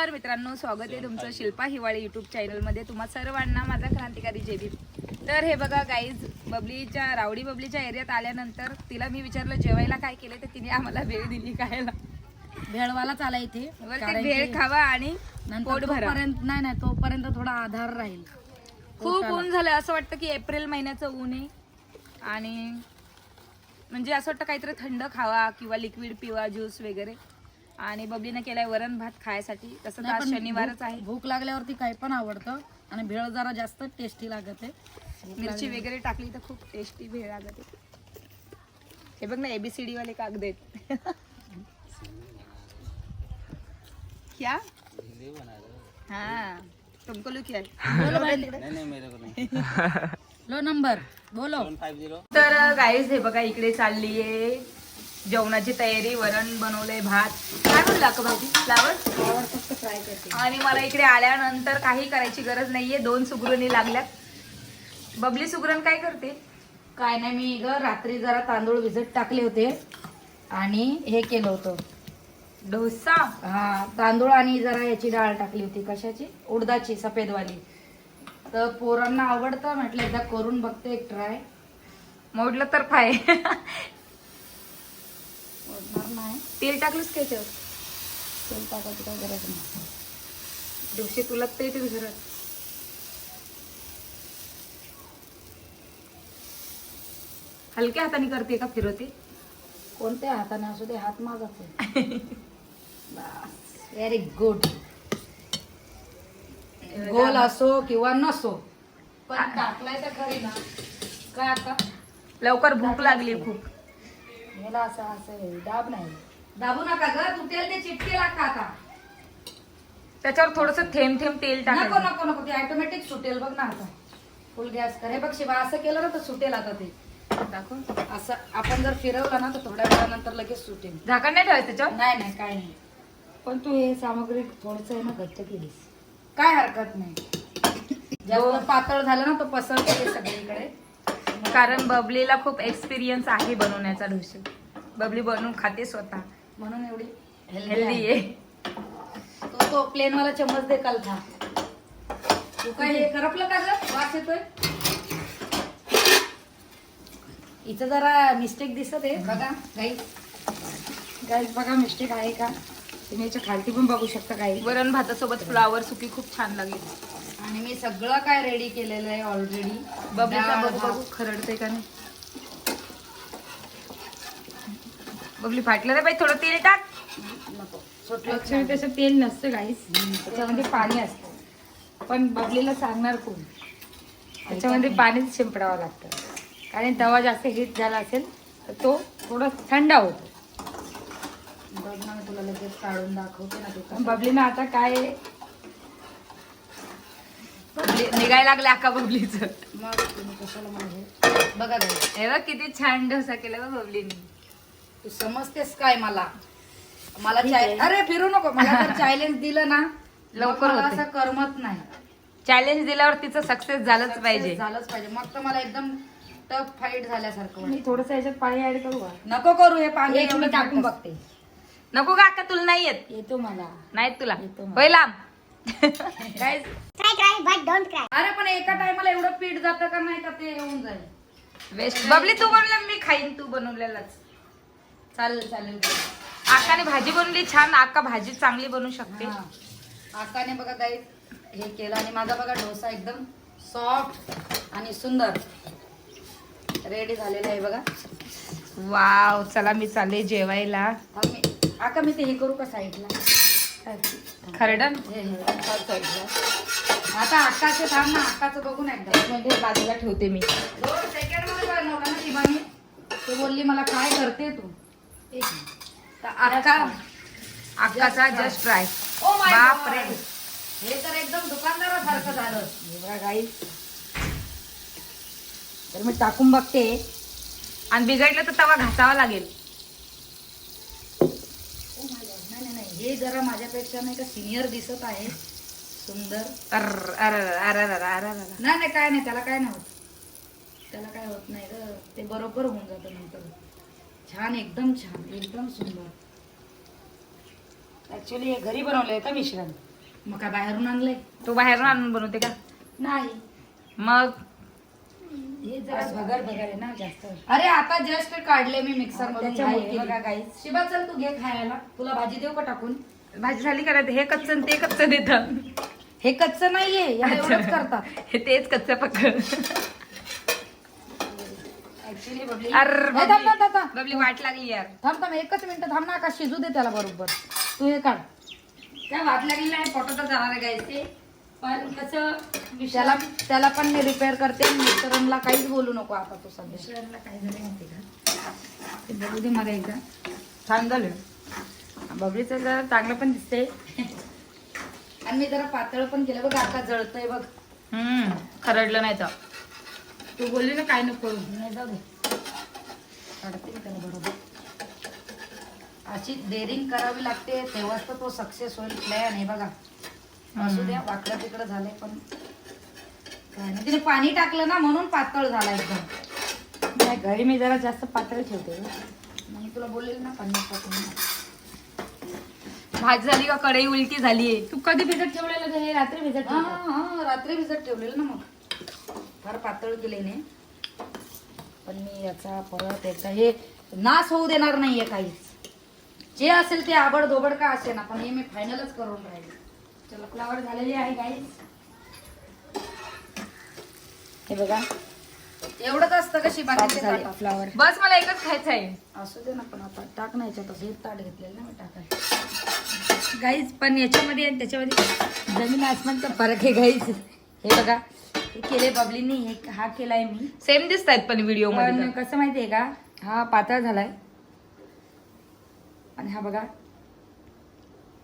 नमस्कार मित्रांनो, स्वागत आहे तुमचं शिल्पा हिवाळी यूट्यूब चॅनलमध्ये. तुम्हा सर्वांना माझा क्रांतिकारी जय भीम. तर हे बघा गाईज, रावडी बबलीच्या एरियात आल्यानंतर तिला मी विचारलं जेवायला काय केले, तर तिने आम्हाला भेळ दिली. खायला भेळवाला चाला इथे भेळ खावा आणि पोट भरा. नाही तोपर्यंत थोडा आधार राहील. खूप ऊन झालं, असं वाटतं की एप्रिल महिन्याचं ऊन आहे आणि म्हणजे असं वाटतं काहीतरी थंड खावा किंवा लिक्विड पिवा, ज्यूस वगैरे. आणि बबलीने केलाय वरण भात खायसाठी. तसं तर आज शनिवारच आहे. भूक लागल्यावरती काही पण आवडतं आणि भेळ जरा जास्त टेस्टी लागत आहे. मिरची वगैरे टाकली तर खूप टेस्टी भेळ लागत आहे. हे बघ ना, ABCD वाले कागद आहेत. क्या हाँ तुमको लुक है लो नंबर बोलो. तर गाईज हे बघा, इकडे चालली आहे जेवणाची तयारी. वरण बनवलंय, भात काय म्हणलं का भाजी, फ्लावर फक्त फ्राय करते. आणि मला इकडे आल्यानंतर काही करायची गरज नाहीये. 2 सुगरणी लागल्यात. बबली सुगरण काय करते? काय नाही, मी रात्री जरा तांदूळ भिजत टाकले होते आणि हे केलं होतं डोसा. हा, तांदूळ आणि जरा याची डाळ टाकली होती. कशाची? उडदाची, सफेदवाली. तर पोरांना आवडतं, म्हटलं एकदा करून बघते, एक ट्राय. मोडलं तर फाय. ओढणार नाही. तेल टाकलंच काय त्यावर? तेल टाकायची काय गरज नाही. डोसे तुला ते घरात. हलक्या हाताने करते का फिरवते? कोणत्या हाताने असू दे, हात माझाच आहे. Very good. गोल असो किंवा नसो, पण टाकलाय तर खरी ना. काय आता लवकर भूक लागली खूप. मला असं दाब नाही, दाबू नका ग. तू तेल ते चिटके लागता आता. त्याच्यावर थोडस थेंब थेंब तेल नको टाकायचं. नको नको, ते ऑटोमॅटिक सुटेल बघ ना. आता फुल गॅस कर. हे बघ शिवा, असं केलं ना तर सुटेल. आता ते दाखव. असं आपण जर फिरवलं ना तर थोड्या वेळानंतर लगेच सुटेल. झाकण नाही ठेवायचं त्याच्यावर? नाही काय नाही. पण तू हे सामग्री थोडस आहे ना घट्ट केलीस, काय हरकत नाही. जास्त पातळ झालं ना तर पसरते सगळीकडे. कारण बबलीला खूप एक्सपिरियन्स आहे बनवण्याचा डोसे. बबली बनवून खाते स्वतः, म्हणून एवढी हेल्दी आहे. तो प्लेन वाला चम्मच दे काल खा. तू काय हे करपलं का ग? वास येतोय. इथं जरा मिस्टेक दिसत आहे बघा गाईज बघा मिस्टेक आहे का. तुम्ही याच्या खालती पण बघू शकता. काही वरण भातासोबत फ्लावर सुकी खूप छान लागेल. आणि मी सगळं काय रेडी केलेलं आहे ऑलरेडी. बबलीचा बघू खरडते का नाही. बबली फाटलं रे बाई, थोडं तेल टाक. नको, ऍक्च्युली त्याच्यात तेल नसतं गाईस, त्याच्यामध्ये पाणी असतं. पण बबलीला सांगणार कोण? त्याच्यामध्ये पाणीच शिंपडावं लागतं. कारण तवा जास्त हीट झाला असेल तर तो थोडा थंड होतो. बघ ना, मी तुला लगेच काढून दाखवते ना. तू बबलीनं आता काय निघायला लागलं अक्का बबलीचं. मग तुम्ही कशाला माझे बघा गाईज. हे बघ किती छान डोसा केला बघ बबलीने. तू समजतेस काय मला अरे फिरू नको. मला जर चॅलेंज दिलं ना लवकर मला होते. असं करमत नाही. चॅलेंज दिल्यावर तिचं सक्सेस झालंच पाहिजे. झालंच पाहिजे. मग तर मला एकदम टफ फाईट झाल्यासारखं वाटतं. मी थोडस याच्यात पाणी ऍड करू का? नको करू हे पाणी. एक मी टाकून बघते. नको का अक्का, तुला नाही येत? येतो मला. नाही तुला येतो मला. होय लांब. Guys, अरे पण एका टायमाला एवढं पीठ जातं का नाही का ते येऊन जाईल वेस्ट. बबली तू बनवलं, मी खाईन तू बनवलेलाच. चालेल. आकाने भाजी बनवली छान. आका भाजी चांगली बनवू शकते. हा. आकाने बघा गाईज हे केलं आणि माझा बघा डोसा एकदम सॉफ्ट आणि सुंदर रेडी झालेला आहे बघा. वाव, चला मी चालले जेवायला. आका मी ते हे करू का साईडला खरडण साईडला. आता आकाचे थांब ना, आकाचं बघून एकदा म्हणजे बाजूला ठेवते मी. 2 सेकंड मध्ये बनवलं ना शिवानी. ते बोलली मला काय करते तू. एक मिनिट. तर आकाचा जस्ट ट्राय. ओ माय बाप रे. हे तर एकदम दुकानदारासारखं झालं. हे बघा गाईस, तर मी टाकून बघते आणि बिघडलं तर तवा घासावा लागेल. नाही हे जरा माझ्यापेक्षा नाही का सिनियर दिसत आहे. सुंदर. नाही काय नाही, त्याला काय नाही होत. त्याला काय होत नाही ग. ते बरोबर होऊन जातं नंतर. छान, एकदम छान, एकदम सुंदर. ऍक्च्युली हे घरी बनवलंय का मिश्रण? मग काय बाहेरून आणलंय? तू बाहेरून आणून बनवते का? नाही, मग हे जरा भगर भगर आहे ना जास्त. अरे आता जस्ट काढले मी मिक्सर मधून. बघा गाईस. शिबा चल तू घे खायला. तुला भाजी देऊ का टाकून? भाजी झाली करायचं. हे कच्चं आणि ते कच्चं देतात. हे कच्चं नाहीये, याला एवढंच करतात. हे तेच कच्चं पक्क. ऍक्च्युली बबली, अरे हे थांब ना थांब, बबली वाट लागली यार. थांब एकच मिनिट थांब ना, का शिजू दे त्याला बरोबर. तू हे काढ. काय वाट लागली नाही, पोटातच जाणार आहे गाईस ते. पण कसं त्याला पण मी रिपेअर करते. मिस्टरांना काहीच बोलू नको आता तू सध्या. मिस्टरांना काय झालं माहिती का? ते बघू दे मला एकदा. छान झालं. बबलीचं जरा चांगलं पण दिसते. आणि मी जरा पातळ पण केलं बघ. आता जळतंय बघ. खरडलं नाही तर. तू बोलली ना काय नको करू. नाही जाऊ दे, काढते मी त्याला बरोबर. अशी डेअरिंग करावी लागते, तेव्हाच तर तो सक्सेस होईल प्लॅन. हे बघा, असू द्या वाकडं तिकडं झालंय, पण काय नाही. तिने पाणी टाकलं ना म्हणून पातळ झाला एकदम. नाही, घरी मी जरा जास्त पातळ ठेवते. मग तुला बोललेलं ना पाणी टाकून. भाजी झाली का? कढई उलटी झालीये. तू कधी भिजत ठेवलेलं? हे रात्री भिजत. हा रात्री भिजत ठेवलेलं ना. मग फार पातळ केले ने. पण मी याचा परत याचा हे नाश होऊ देणार नाहीये काहीच. जे असेल ते आबड धोबड का असे ना, पण हे मी फायनलच करून राहिले. चला, फ्लावर झालेली आहे गाईस. हे बघा, एवढंच असतं कशी बाकी फ्लावर. बस मला एकच खायचं आहे. असू दे ना, पण आता टाक नाही याच्यात. असं हे ताट घेतलेलं ना मी टाकाय गाईज. पण याच्यामध्ये आणि त्याच्यामध्ये जमीन आसमानचा फरक आहे गाईस. हे बघा, हे केले बबलीनी. हे हा केलाय मी. सेम दिसत आहेत पण व्हिडिओ मध्ये. पण कसं माहितीये का, हा पातळ झालाय आणि हा बघा,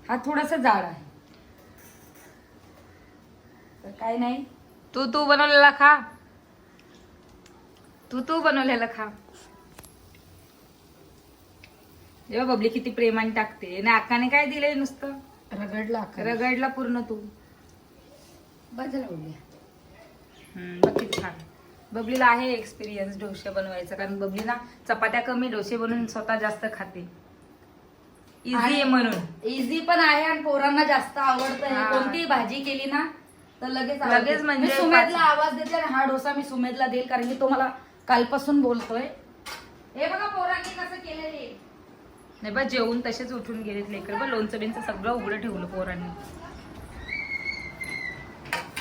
हा थोडासा जाड आहे. तर काय नाही, तू बनवलेला खा. तू बनवलेला खा. जेव्हा बबली किती प्रेमाने टाकते. आणि अक्काने काय दिलंय? नुसतं रगडला पूर्ण. तू बस झालं बबली. बघ किती छान. बबलीला आहे एक्सपिरियन्स डोसे बनवायचा, कारण बबली ना चपात्या कमी, डोसे बनवून स्वतः जास्त खाते. इझी आहे म्हणून. इझी पण आहे आणि पोरांना जास्त आवडतं. हे हा. कोणतीही भाजी केली ना तर लगेच लगेच म्हणजे मी सुमेधला आवाज देते आणि हा डोसा मी सुमेधला देईल, कारण की तो मला कालपासून बोलतोय. हे बघा पोरांनी कसं केलेले. नाही बा, जेवून तसेच उठून गेलेत लेकर. बा, लोणचं बिंचं सगळं उघडं ठेवलं पोरांनी.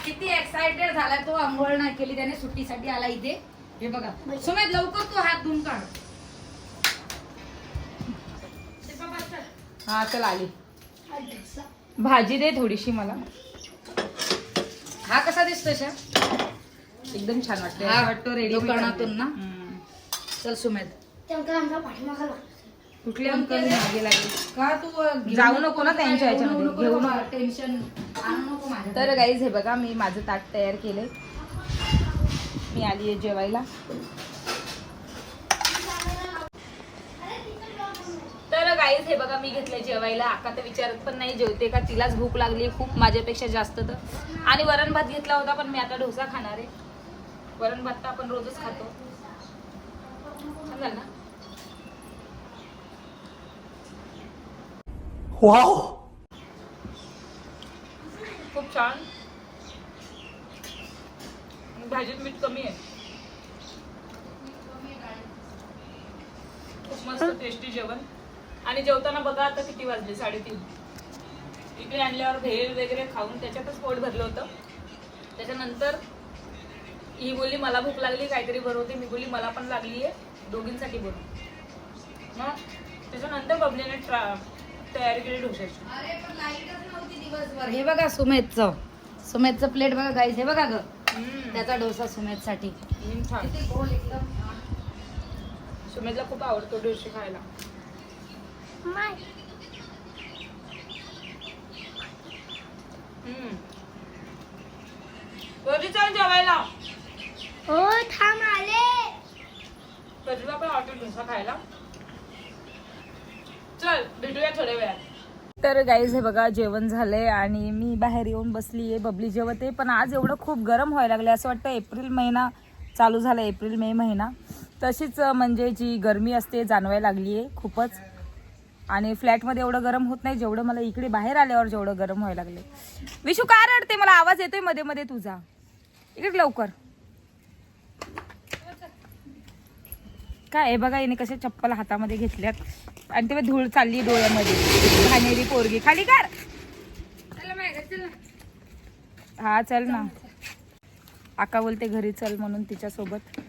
किती एक्साइटेड झालाय तो. आंघोळ नाही केली त्याने, सुट्टीसाठी आला इथे. हे बघा सुमेध, लवकर तू हात धुवून काढ. हा चल आली. भाजी दे थोडीशी मला. हा कसा दिसतोय शा? एकदम छान वाटतं. हा, वाटतो रेडी दुकानातून ना. चल सुमेध. कुठले अंकल मागे लागले का तू जाऊ नको ना त्यांच्या ह्याच्यामध्ये. घेऊ नको. टेन्शन आणू नको माझ्या. तर गाईज हे बघा, मी माझं ताट तयार केलंय. मी आली आहे जेवायला. तर गाईज हे बघा, मी घेतलंय जेवायला. आका तर विचारत पण नाही जेवते का, तिलाच भूक लागली खूप माझ्यापेक्षा जास्त तर. आणि वरण भात घेतला होता, पण मी आता डोसा खाणार आहे. वरण भात तर आपण रोजच खातो. छान झालं ना? वाव, खूप छान. भाजीत मीठ कमी आहे. खूप मस्त टेस्टी जेवण. आणि जेवताना बघा आता किती वाजले, 3:30. इकडे आणल्यावर भेळ वगैरे खाऊन त्याच्यातच पोट भरलं होतं. त्याच्यानंतर ही बोलली मला भूक लागली, काहीतरी बनवते. मी बोलली मला पण लागली आहे, दोघींसाठी बनव. मग त्याच्यानंतर बबलीने तयारी केली डोशाची. अरे पण लाईटच नव्हती दिवसभर. हे बघा सुमेधचं प्लेट बघा गाईस. हे बघा ग, त्याचा डोसा सुमेधसाठी. छान. किती गोल एकदम. सुमेधला खूप आवडतो डोसे खायला. कधी चाल जेवायला? हो थांब आले. कधीला पण आवडतो डोसा खायला. चल भेटूया थोड्या वेळात. तर गाईज हे बघा, जेवण झालंय आणि मी बाहेर येऊन बसली आहे. बबली जेवते, पण आज एवढं खूप गरम व्हायला लागलं. असं वाटतं एप्रिल महिना चालू झाला, एप्रिल मे महिना. तशीच म्हणजे जी गरमी असते जाणवायला लागली आहे खूपच. आणि फ्लॅटमध्ये एवढं गरम होत नाही जेवढं मला इकडे बाहेर आल्यावर जेवढं गरम व्हायला लागले. विशू का रडते? मला आवाज येतोय मध्ये मध्ये तुझा. इकडे लवकर. काय हे बघा, याने कसे चप्पल हातामध्ये घेतल्यात आणि ते धूळ चालली डोळ्यामध्ये. घाणेरी पोरगी. खाली कर. हा चल ना. आका बोलते घरी चल म्हणून तिच्यासोबत.